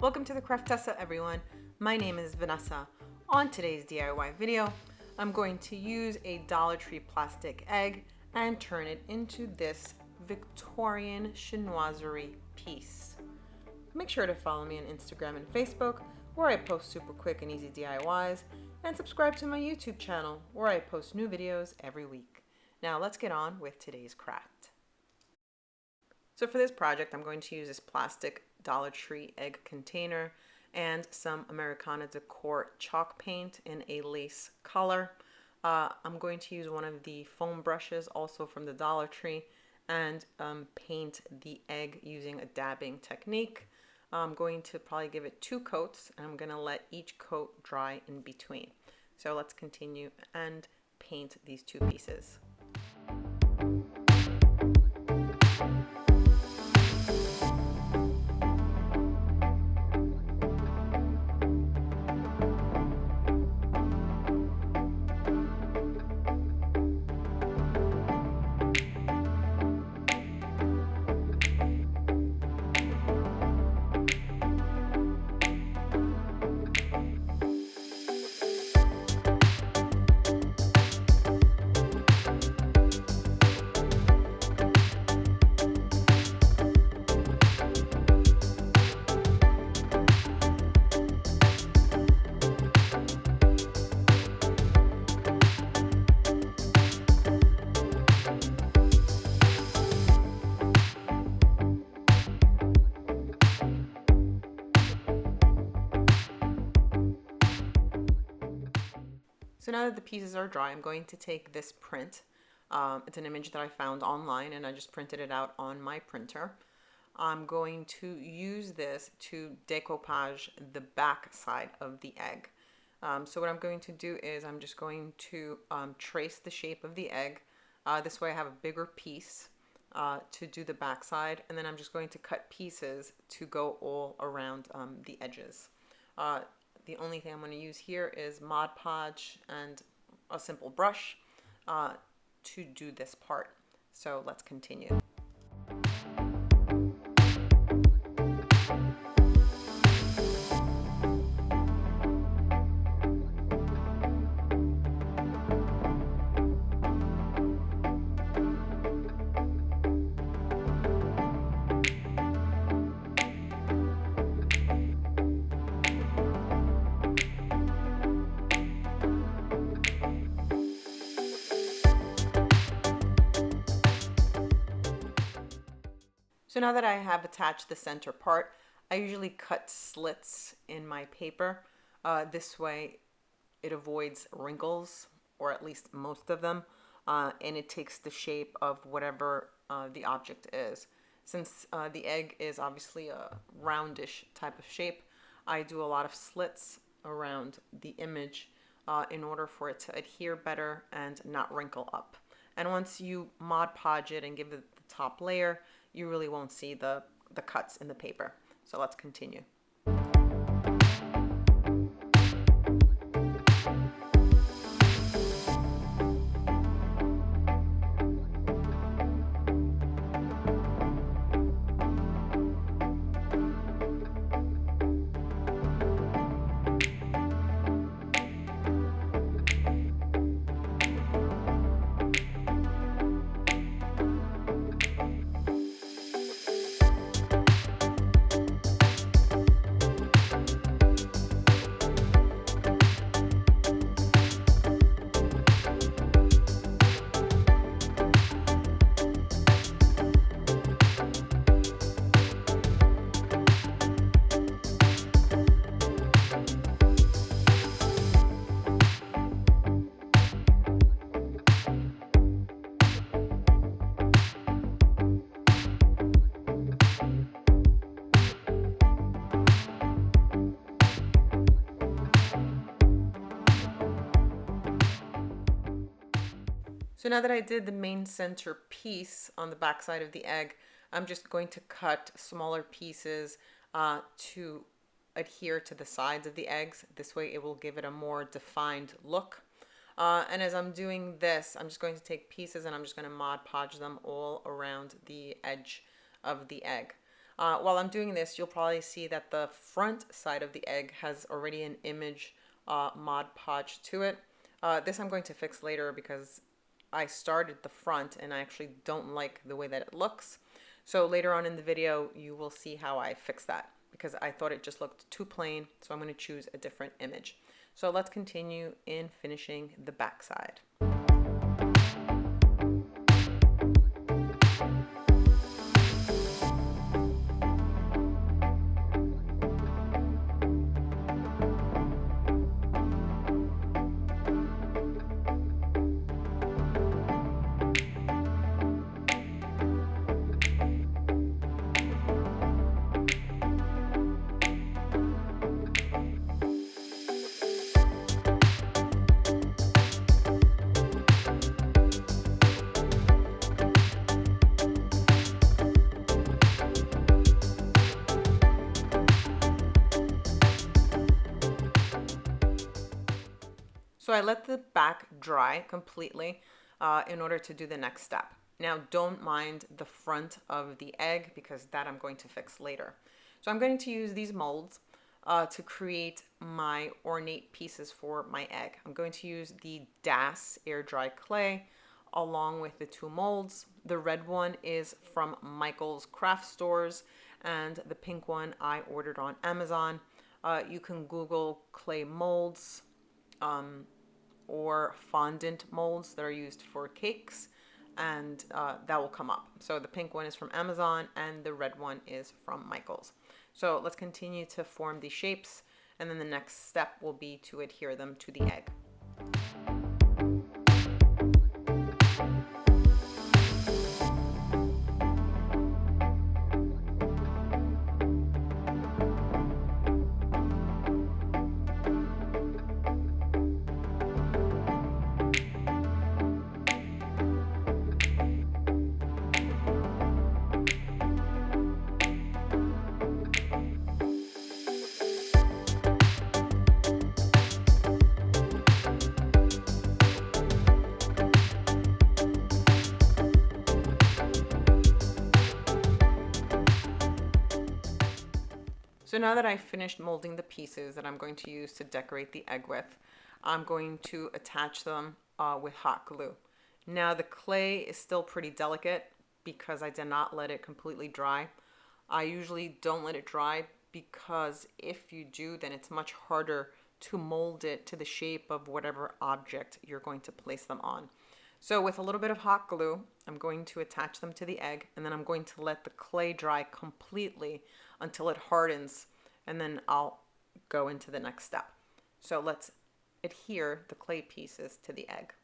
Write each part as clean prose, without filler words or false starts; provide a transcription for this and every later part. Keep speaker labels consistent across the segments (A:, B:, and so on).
A: Welcome to the Craftessa, everyone. My name is Vanessa. On today's DIY video, I'm going to use a Dollar Tree plastic egg and turn it into this Victorian chinoiserie piece. Make sure to follow me on Instagram and Facebook, where I post super quick and easy DIYs, and subscribe to my YouTube channel, where I post new videos every week. Now let's get on with today's craft. So for this project, I'm going to use this plastic Dollar Tree egg container and some Americana Decor chalk paint in a lace color. I'm going to use one of the foam brushes, also from the Dollar Tree, and paint the egg using a dabbing technique. I'm going to probably give it 2 coats, and I'm going to let each coat dry in between. So let's continue and paint these 2 pieces. So now that the pieces are dry, I'm going to take this print. It's an image that I found online and I just printed it out on my printer. I'm going to use this to decoupage the back side of the egg. So what I'm going to do is I'm just going to trace the shape of the egg. This way I have a bigger piece to do the back side, and then I'm just going to cut pieces to go all around the edges. The only thing I'm going to use here is Mod Podge and a simple brush to do this part. So let's continue. So now that I have attached the center part, I usually cut slits in my paper. This way it avoids wrinkles, or at least most of them, and it takes the shape of whatever the object is. Since the egg is obviously a roundish type of shape, I do a lot of slits around the image in order for it to adhere better and not wrinkle up. And once you Mod Podge it and give it the top layer, you really won't see the cuts in the paper. So let's continue. So now that I did the main center piece on the back side of the egg, I'm just going to cut smaller pieces to adhere to the sides of the eggs. This way it will give it a more defined look. And as I'm doing this, I'm just going to take pieces and I'm just going to Mod Podge them all around the edge of the egg. While I'm doing this, you'll probably see that the front side of the egg has already an image Mod Podge to it. This I'm going to fix later because I started the front and I actually don't like the way that it looks. So later on in the video, you will see how I fix that because I thought it just looked too plain. So I'm going to choose a different image. So let's continue in finishing the back side. So I let the back dry completely in order to do the next step. Now don't mind the front of the egg because that I'm going to fix later. So I'm going to use these molds to create my ornate pieces for my egg. I'm going to use the DAS air dry clay along with the two molds. The red one is from Michael's Craft Stores and the pink one I ordered on Amazon. You can Google clay molds or fondant molds that are used for cakes, and that will come up. So the pink one is from Amazon and the red one is from Michael's. So let's continue to form these shapes, and then the next step will be to adhere them to the egg. So now that I've finished molding the pieces that I'm going to use to decorate the egg with, I'm going to attach them with hot glue. Now the clay is still pretty delicate because I did not let it completely dry. I usually don't let it dry because if you do, then it's much harder to mold it to the shape of whatever object you're going to place them on. So with a little bit of hot glue, I'm going to attach them to the egg, and then I'm going to let the clay dry completely until it hardens, and then I'll go into the next step. So let's adhere the clay pieces to the egg.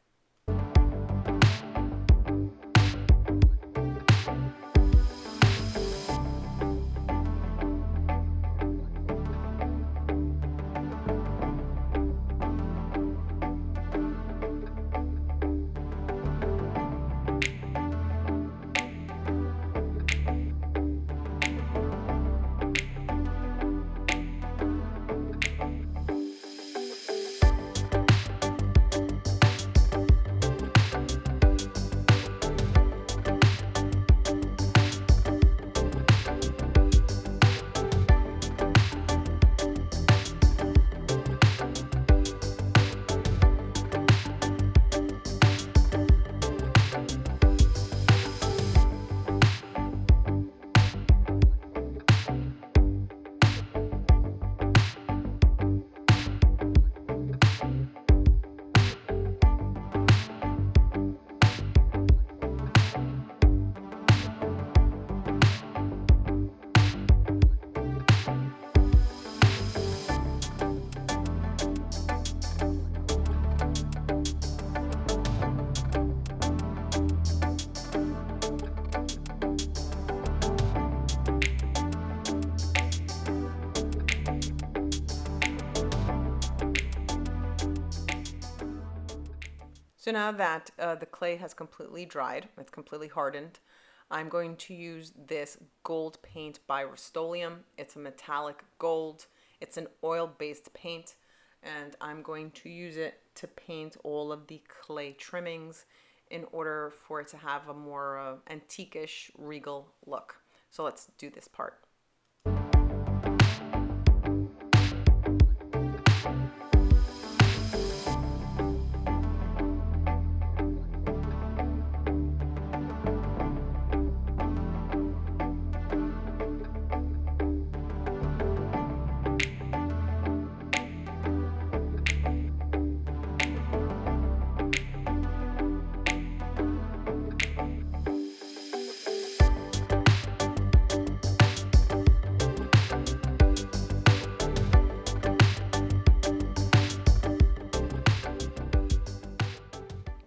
A: So now that the clay has completely dried, it's completely hardened, I'm going to use this gold paint by Rust-Oleum. It's a metallic gold. It's an oil-based paint, and I'm going to use it to paint all of the clay trimmings in order for it to have a more antique-ish, regal look. So let's do this part.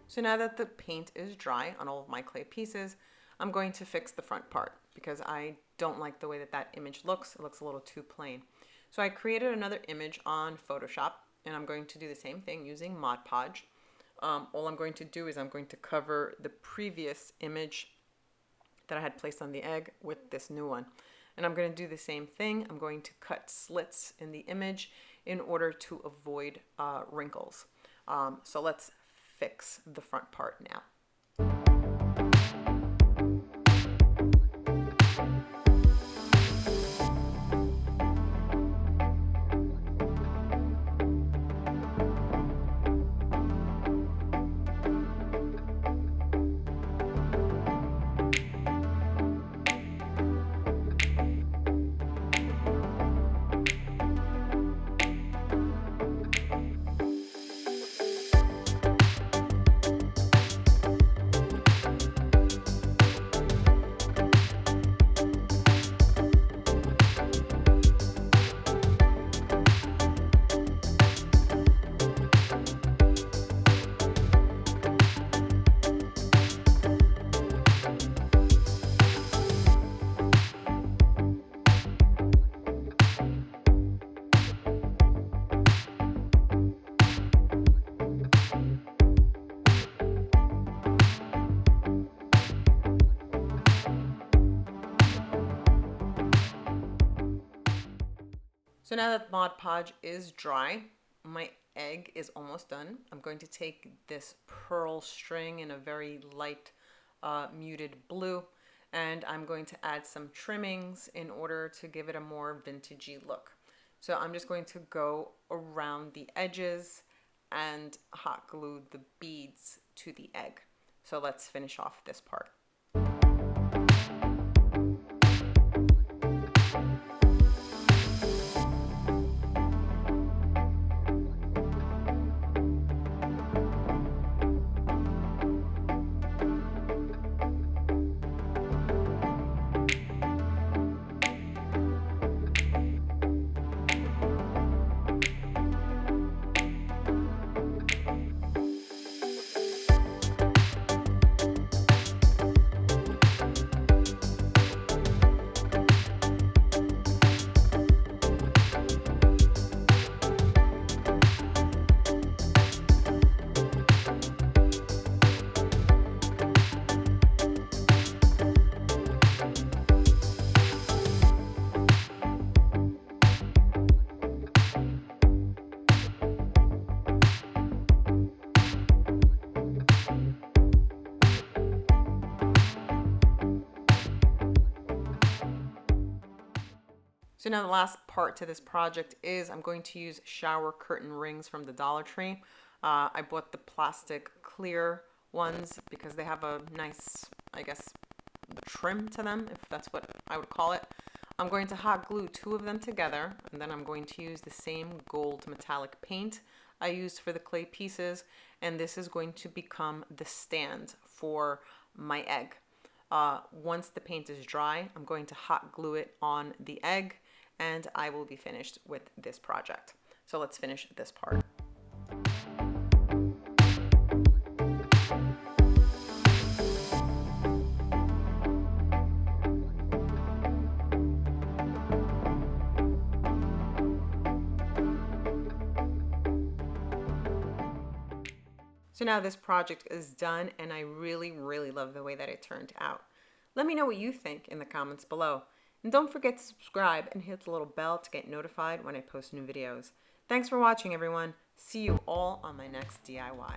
A: So now that the paint is dry on all of my clay pieces, I'm going to fix the front part because I don't like the way that that image looks. It looks a little too plain. So I created another image on Photoshop, and I'm going to do the same thing using Mod Podge. All I'm going to do is I'm going to cover the previous image that I had placed on the egg with this new one. And I'm going to do the same thing. I'm going to cut slits in the image in order to avoid wrinkles. So let's fix the front part now. So now that Mod Podge is dry, my egg is almost done. I'm going to take this pearl string in a very light muted blue, and I'm going to add some trimmings in order to give it a more vintagey look. So I'm just going to go around the edges and hot glue the beads to the egg. So let's finish off this part. So now the last part to this project is I'm going to use shower curtain rings from the Dollar Tree. I bought the plastic clear ones because they have a nice, I guess, trim to them, if that's what I would call it. I'm going to hot glue 2 of them together, and then I'm going to use the same gold metallic paint I used for the clay pieces, and this is going to become the stand for my egg. Once the paint is dry, I'm going to hot glue it on the egg, and I will be finished with this project. So let's finish this part. So now this project is done, and I really love the way that it turned out. Let me know what you think in the comments below. And don't forget to subscribe and hit the little bell to get notified when I post new videos. Thanks for watching, everyone. See you all on my next DIY.